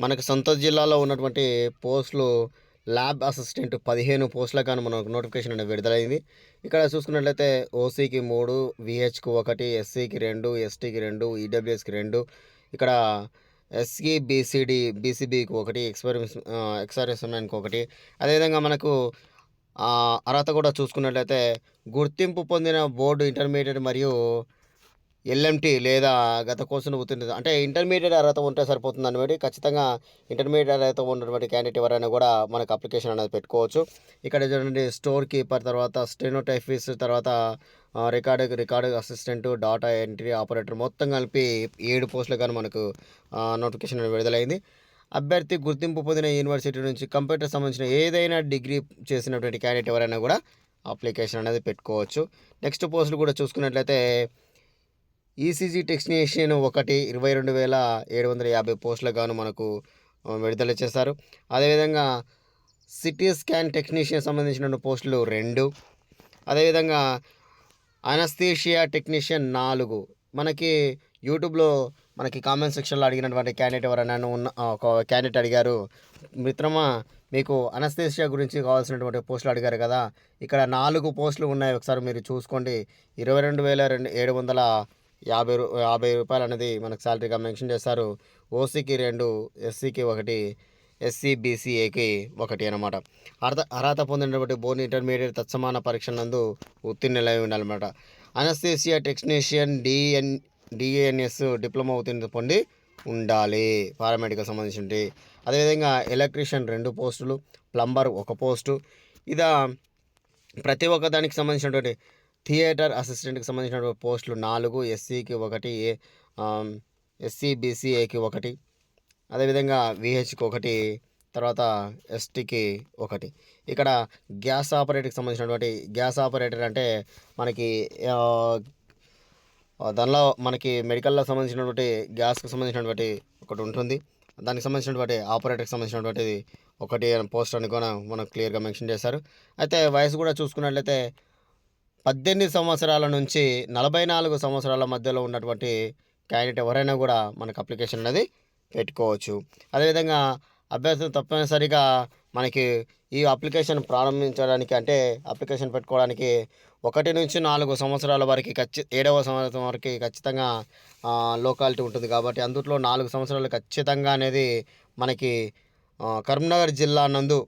మనకు సొంత జిల్లాలో ఉన్నటువంటి పోస్టులు ల్యాబ్ అసిస్టెంట్ 15 పోస్టులకు గాను మనకు నోటిఫికేషన్ అనేది విడుదలైంది. ఇక్కడ చూసుకున్నట్లయితే ఓసీకి 3, వీహెచ్‌కి 1, ఎస్సీకి 2, ఎస్టీకి 2, ఈడబ్ల్యూఎస్‌కి 2, ఇక్కడ ఎస్సీ, బీసీడీ, బీసీబీకి 1, ఎక్స్ సర్వీస్‌మెన్‌కి 1. అదేవిధంగా మనకు అర్హత కూడా చూసుకున్నట్లయితే గుర్తింపు పొందిన బోర్డు ఇంటర్మీడియేట్ మరియు ఎల్ఎంటీ లేదా గత కోర్సును ఉత్తీర్ణత అంటే ఇంటర్మీడియేట్ అర్హత ఉంటే సరిపోతుందన్నమాట. ఖచ్చితంగా ఇంటర్మీడియేట్ అర్హత ఉన్నటువంటి క్యాండిడేట్ ఎవరైనా కూడా మనకు అప్లికేషన్ అనేది పెట్టుకోవచ్చు. ఇక్కడ చూడండి స్టోర్ కీపర్, తర్వాత స్టెనోటైపిస్ట్, తర్వాత record assistant, data entry operator మొత్తం కలిపి 7 పోస్టులు కానీ మనకు నోటిఫికేషన్ అనేది విడుదలైంది. అభ్యర్థి గుర్తింపు పొందిన యూనివర్సిటీ నుంచి కంప్యూటర్ సంబంధించిన ఏదైనా డిగ్రీ చేసినటువంటి క్యాండిడేట్ ఎవరైనా కూడా అప్లికేషన్ అనేది పెట్టుకోవచ్చు. నెక్స్ట్ పోస్టులు కూడా చూసుకున్నట్లయితే ఈసీజీ టెక్నీషియన్ 1 22,750 పోస్టులకు గాను మనకు విడుదల చేశారు. అదేవిధంగా సిటీ స్కాన్ టెక్నీషియన్ సంబంధించిన పోస్టులు 2, అదేవిధంగా అనస్థీషియా టెక్నీషియన్ 4. మనకి యూట్యూబ్లో మనకి కామెంట్ సెక్షన్లో అడిగినటువంటి క్యాండిడేట్ ఎవరైనా ఒక క్యాండిడేట్ అడిగారు, మిత్రమా మీకు అనస్థీషియా గురించి కావాల్సినటువంటి పోస్టులు అడిగారు కదా, ఇక్కడ 4 పోస్టులు ఉన్నాయి, ఒకసారి మీరు చూసుకోండి. 22,750 రూపాయలు అనేది మనకు శాలరీగా మెన్షన్ చేస్తారు. ఓసీకి 2, ఎస్సీకి 1, ఎస్సీ బీసీఏకి 1 అనమాట. అర్హత పొందినటువంటి బోర్డు ఇంటర్మీడియట్ తత్సమాన పరీక్ష నందు ఉత్తీర్ణులై ఉండాలన్నమాట. అనస్థీసియా టెక్నీషియన్ డిఎన్ఎస్ డిప్లొమా ఉత్తీర్ణత పొంది ఉండాలి, పారామెడికల్ సంబంధించి. అదేవిధంగా ఎలక్ట్రీషియన్ 2 పోస్టులు, ప్లంబర్ 1 పోస్టు. ఇదా ప్రతి ఒక్క దానికి సంబంధించినటువంటి థియేటర్ అసిస్టెంట్కి సంబంధించినటువంటి పోస్టులు 4, ఎస్సీకి 1, ఎస్సీ బీసీఏకి 1, అదేవిధంగా వీహెచ్కి 1, తర్వాత ఎస్టీకి 1. ఇక్కడ గ్యాస్ ఆపరేటర్కి సంబంధించినటువంటి గ్యాస్ ఆపరేటర్ అంటే మనకి దానిలో మనకి మెడికల్లో సంబంధించినటువంటి గ్యాస్కి సంబంధించినటువంటి ఒకటి ఉంటుంది. దానికి సంబంధించినటువంటి ఆపరేటర్కి సంబంధించినటువంటి 1 పోస్ట్ అని కూడా మనకు క్లియర్గా మెన్షన్ చేశారు. అయితే వయసు కూడా చూసుకున్నట్లయితే 18 సంవత్సరాల నుంచి 44 సంవత్సరాల మధ్యలో ఉన్నటువంటి క్యాండిడేట్ ఎవరైనా కూడా మనకు అప్లికేషన్ అనేది పెట్టుకోవచ్చు. అదేవిధంగా అభ్యర్థులు తప్పనిసరిగా మనకి ఈ అప్లికేషన్ ప్రారంభించడానికి అంటే అప్లికేషన్ పెట్టుకోవడానికి 1 నుంచి 4 సంవత్సరాల వరకు 7వ సంవత్సరం వరకు ఖచ్చితంగా లోకాలిటీ ఉంటుంది కాబట్టి అందులో 4 సంవత్సరాలు ఖచ్చితంగా అనేది మనకి కరీంనగర్ జిల్లా నందు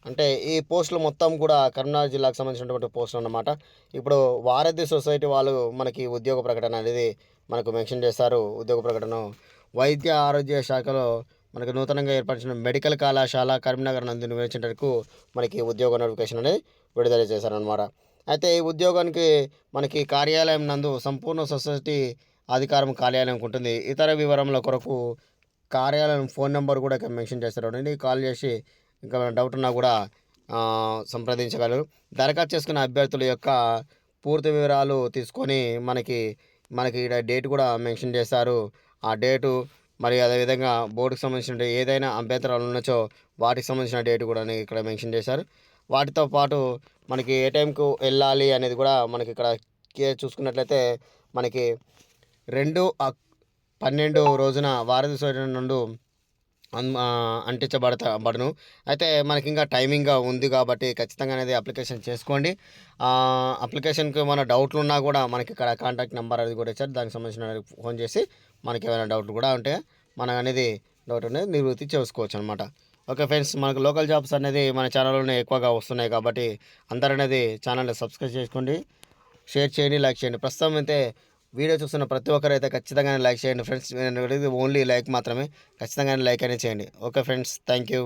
అంటే ఈ పోస్టులు మొత్తం కూడా కరీంనగర్ జిల్లాకు సంబంధించినటువంటి పోస్టులు అన్నమాట. ఇప్పుడు వారధి సొసైటీ వాళ్ళు మనకి ఉద్యోగ ప్రకటన అనేది మనకు మెన్షన్ చేశారు. ఉద్యోగ ప్రకటన వైద్య ఆరోగ్య శాఖలో మనకు నూతనంగా ఏర్పరిచిన మెడికల్ కళాశాల కరీంనగర్ నందు నిర్వహించేందుకు మనకి ఉద్యోగ నోటిఫికేషన్ అనేది విడుదల చేశారనమాట. అయితే ఈ ఉద్యోగానికి మనకి కార్యాలయం నందు సంపూర్ణ సొసైటీ అధికారం కార్యాలయం ఉంటుంది. ఇతర వివరముల కొరకు కార్యాలయం ఫోన్ నెంబర్ కూడా ఇక్కడ మెన్షన్ చేస్తారు. కాల్ చేసి ఇంకా డౌట్ ఉన్నా కూడా సంప్రదించగలరు. దరఖాస్తు చేసుకున్న అభ్యర్థుల యొక్క పూర్తి వివరాలు తీసుకొని మనకి ఇక్కడ డేట్ కూడా మెన్షన్ చేస్తారు. ఆ డేటు మరి అదేవిధంగా బోర్డుకి సంబంధించిన ఏదైనా అభ్యంతరాలు ఉన్నచో వాటికి సంబంధించిన డేట్ కూడా ఇక్కడ మెన్షన్ చేశారు. వాటితో పాటు మనకి ఏ టైంకు వెళ్ళాలి అనేది కూడా మనకి ఇక్కడ చూసుకున్నట్లయితే మనకి 2/12 రోజున వారధి సొసైటీ నుండి అంటించబడను. అయితే మనకి ఇంకా టైమింగ్గా ఉంది కాబట్టి ఖచ్చితంగా అనేది అప్లికేషన్ చేసుకోండి. అప్లికేషన్కి ఏమైనా డౌట్లు ఉన్నా కూడా మనకి ఇక్కడ కాంటాక్ట్ నెంబర్ అది కూడా ఇచ్చారు. దానికి సంబంధించిన ఫోన్ చేసి మనకి ఏమైనా డౌట్లు కూడా ఉంటే మనం అనేది డౌట్ అనేది నివృత్తి చేసుకోవచ్చు అనమాట. ఓకే ఫ్రెండ్స్, మనకు లోకల్ జాబ్స్ అనేది మన ఛానల్లోనే ఎక్కువగా వస్తున్నాయి కాబట్టి అందరూ అనేది ఛానల్ని సబ్స్క్రైబ్ చేసుకోండి, షేర్ చేయండి, లైక్ చేయండి. ప్రస్తుతం అయితే వీడియో చూస్తున్న ప్రతి ఒక్కరైతే ఖచ్చితంగా లైక్ చేయండి ఫ్రెండ్స్. ఓన్లీ లైక్ మాత్రమే, ఖచ్చితంగా లైక్ అనేది చేయండి. Okay friends, thank you.